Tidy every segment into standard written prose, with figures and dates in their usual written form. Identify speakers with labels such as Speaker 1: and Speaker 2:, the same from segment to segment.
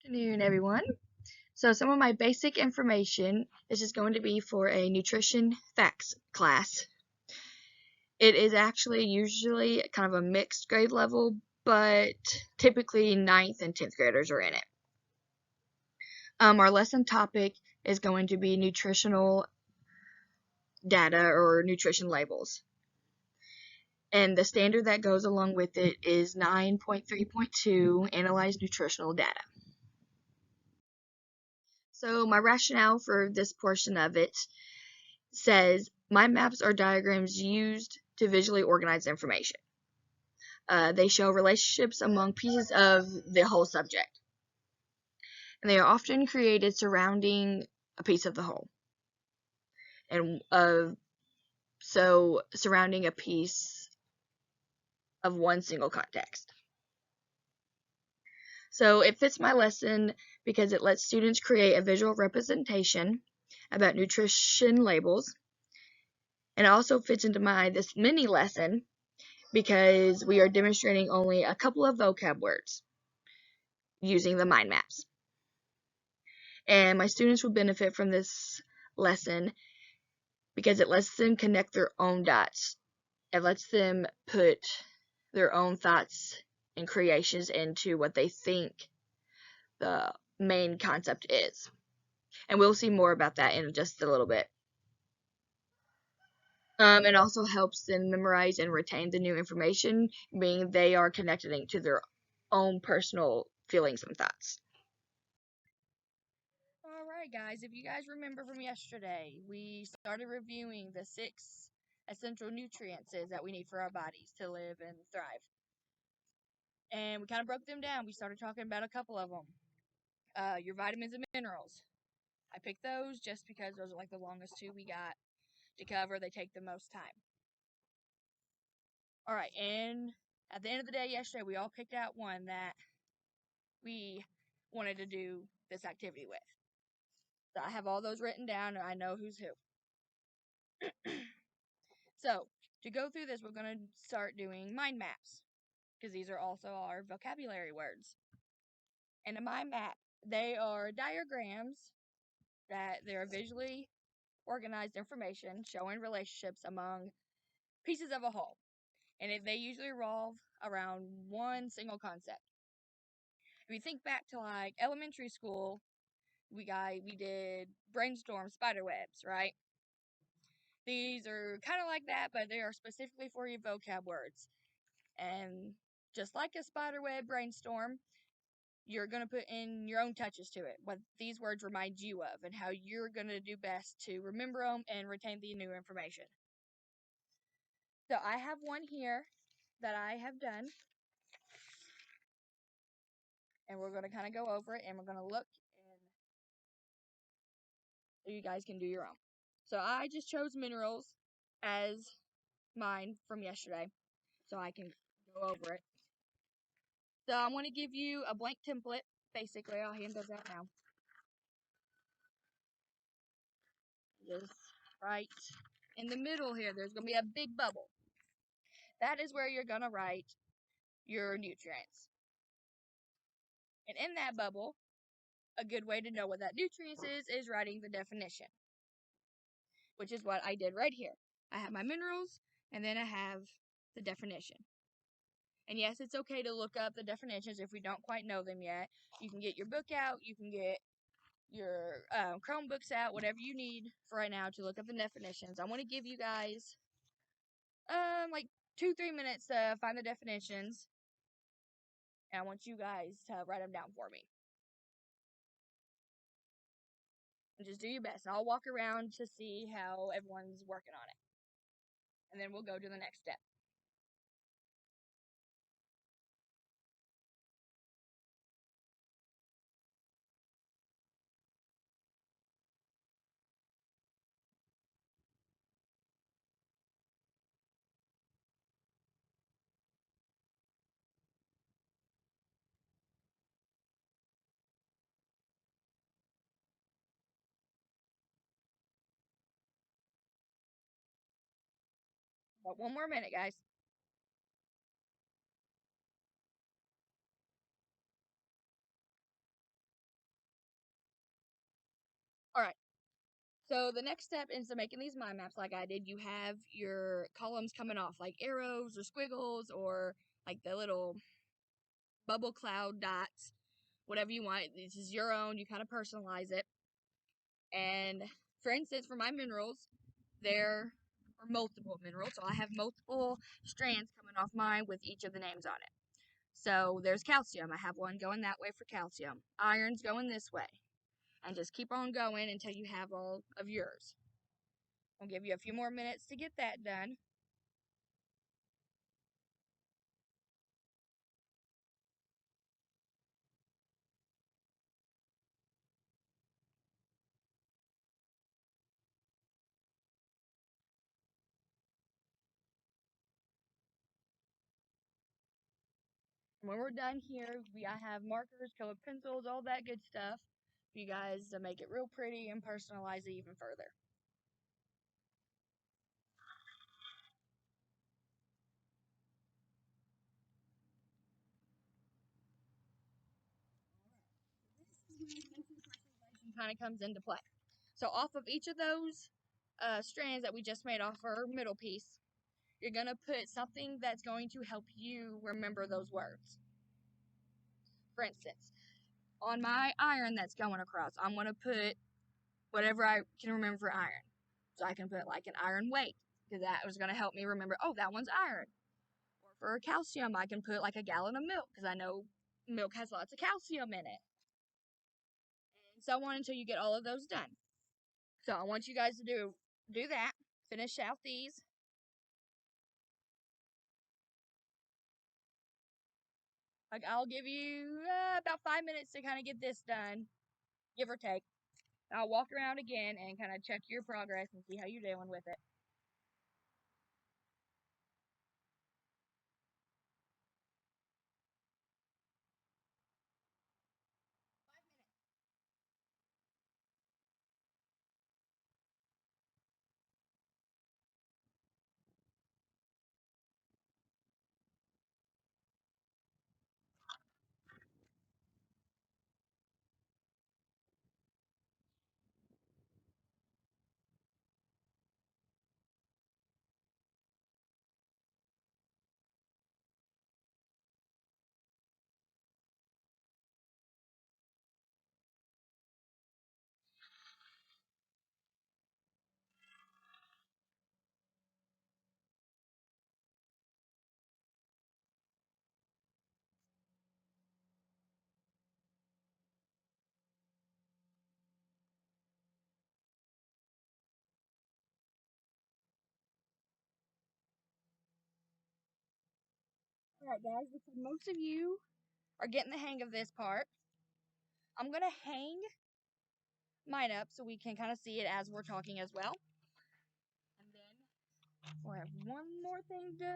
Speaker 1: Afternoon, everyone. So some of my basic information is just going to be for a nutrition facts class. It is actually usually kind of a mixed grade level, but typically ninth and 10th graders are in it. Our lesson topic is going to be nutritional data or nutrition labels. And the standard that goes along with it is 9.3.2, Analyze Nutritional Data. So my rationale for this portion of it says mind maps are diagrams used to visually organize information. They show relationships among pieces of the whole subject, and they are often created surrounding a piece of the whole, and so surrounding a piece of one single context. So it fits my lesson because it lets students create a visual representation about nutrition labels, and it also fits into this mini lesson because we are demonstrating only a couple of vocab words using the mind maps. And my students will benefit from this lesson because it lets them connect their own dots. It lets them put their own thoughts and creations into what they think the main concept is. And we'll see more about that in just a little bit. It also helps them memorize and retain the new information, being they are connecting to their own personal feelings and thoughts. Alright guys, if you guys remember from yesterday, we started reviewing the 6 essential nutrients that we need for our bodies to live and thrive. And we kind of broke them down. We started talking about a couple of them. Your vitamins and minerals. I picked those just because those are like the longest two we got to cover. They take the most time. Alright, and at the end of the day yesterday, we all picked out one that we wanted to do this activity with. So I have all those written down and I know who's who. So, to go through this, we're going to start doing mind maps, because these are also our vocabulary words. And a mind map, they are diagrams that they're visually organized information showing relationships among pieces of a whole. And they usually revolve around one single concept. If you think back to like elementary school, we did brainstorm spider webs, right? These are kind of like that, but they are specifically for your vocab words. And just like a spiderweb brainstorm, you're going to put in your own touches to it, what these words remind you of, and how you're going to do best to remember them and retain the new information. So I have one here that I have done, and we're going to kind of go over it, and we're going to look, and so you guys can do your own. So I just chose minerals as mine from yesterday, so I can go over it. So I'm going to give you a blank template. Basically, I'll hand those out now. Just right in the middle here, there's going to be a big bubble. That is where you're going to write your nutrients. And in that bubble, a good way to know what that nutrients is writing the definition, which is what I did right here. I have my minerals, and then I have the definition. And yes, it's okay to look up the definitions if we don't quite know them yet. You can get your book out, you can get your Chromebooks out, whatever you need for right now to look up the definitions. I want to give you guys like 2-3 minutes to find the definitions, and I want you guys to write them down for me. And just do your best, and I'll walk around to see how everyone's working on it. And then we'll go to the next step. But 1 more minute, guys. Alright, so the next step into making these mind maps like I did, you have your columns coming off, like arrows or squiggles or like the little bubble cloud dots, whatever you want. This is your own, you kind of personalize it. And for instance, for my minerals, there are multiple minerals, so I have multiple strands coming off mine with each of the names on it. So there's calcium. I have one going that way for calcium. Iron's going this way. And just keep on going until you have all of yours. I'll give you a few more minutes to get that done. When we're done here, I have markers, colored pencils, all that good stuff for you guys to make it real pretty and personalize it even further. Kind of comes into play. So off of each of those strands that we just made off our middle piece, you're going to put something that's going to help you remember those words. For instance, on my iron that's going across, I'm going to put whatever I can remember for iron. So I can put like an iron weight, because that was going to help me remember, oh, that one's iron. Or for calcium, I can put like a gallon of milk, because I know milk has lots of calcium in it. And so on until you get all of those done. So I want you guys to do that. Finish out these. Like, I'll give you about 5 minutes to kind of get this done, give or take. I'll walk around again and kind of check your progress and see how you're doing with it. Alright, guys, because most of you are getting the hang of this part, I'm going to hang mine up so we can kind of see it as we're talking as well. And then we'll have one more thing to do.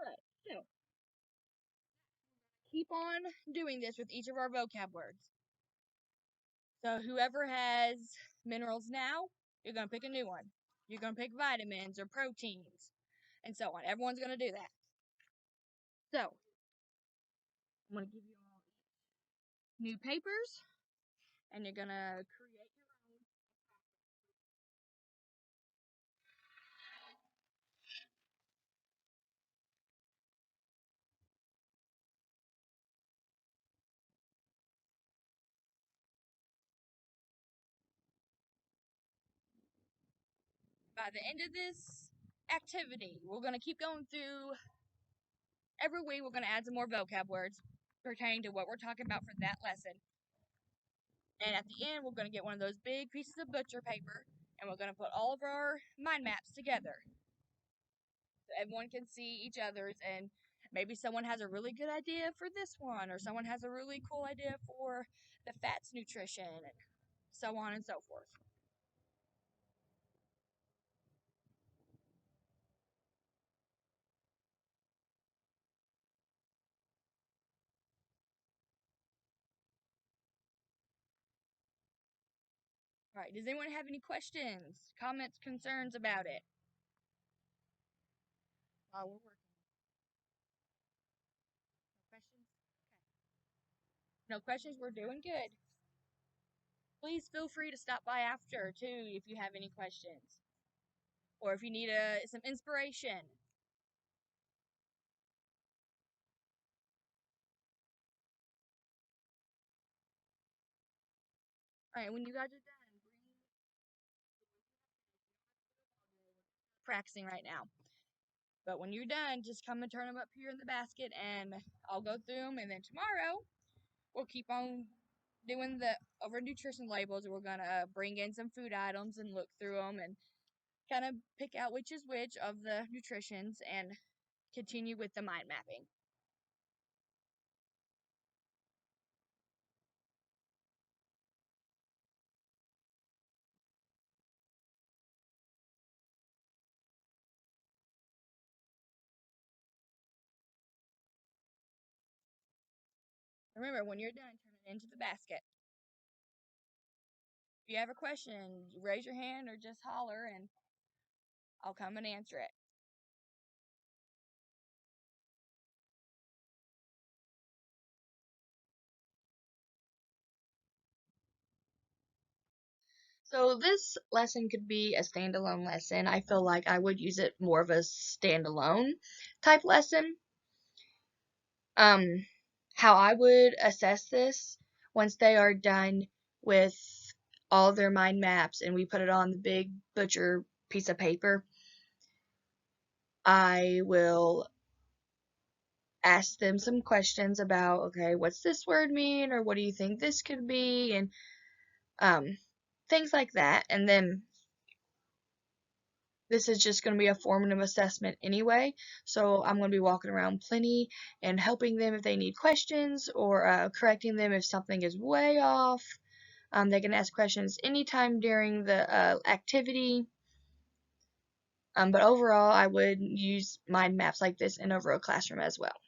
Speaker 1: Alright, so keep on doing this with each of our vocab words. So whoever has minerals now, you're going to pick a new one. You're going to pick vitamins or proteins and so on. Everyone's going to do that. So I'm going to give you all new papers, and you're going to create your own. By the end of this activity, we're going to keep going through every week. We're going to add some more vocab words pertaining to what we're talking about for that lesson. And at the end, we're going to get one of those big pieces of butcher paper, and we're going to put all of our mind maps together so everyone can see each other's. And Maybe someone has a really good idea for this one, or someone has a really cool idea for the fats nutrition, and so on and so forth. All right, does anyone have any questions, comments, concerns about it? While we're working. No questions? Okay. No questions? We're doing good. Please feel free to stop by after, too, if you have any questions. Or if you need some inspiration. All right, when you guys are done, practicing right now. But when you're done, just come and turn them up here in the basket, and I'll go through them. And then tomorrow, we'll keep on doing the over nutrition labels. We're gonna bring in some food items and look through them and kind of pick out which is which of the nutritions and continue with the mind mapping. Remember, when you're done, turn it into the basket. If you have a question, raise your hand or just holler, and I'll come and answer it. So this lesson could be a standalone lesson. I feel like I would use it more of a standalone type lesson. How I would assess this once they are done with all their mind maps and we put it on the big butcher piece of paper, I will ask them some questions about, okay, what's this word mean, or what do you think this could be, and things like that. And then this is just going to be a formative assessment anyway, so I'm going to be walking around plenty and helping them if they need questions, or correcting them if something is way off. They can ask questions anytime during the activity. But overall, I would use mind maps like this in over a classroom as well.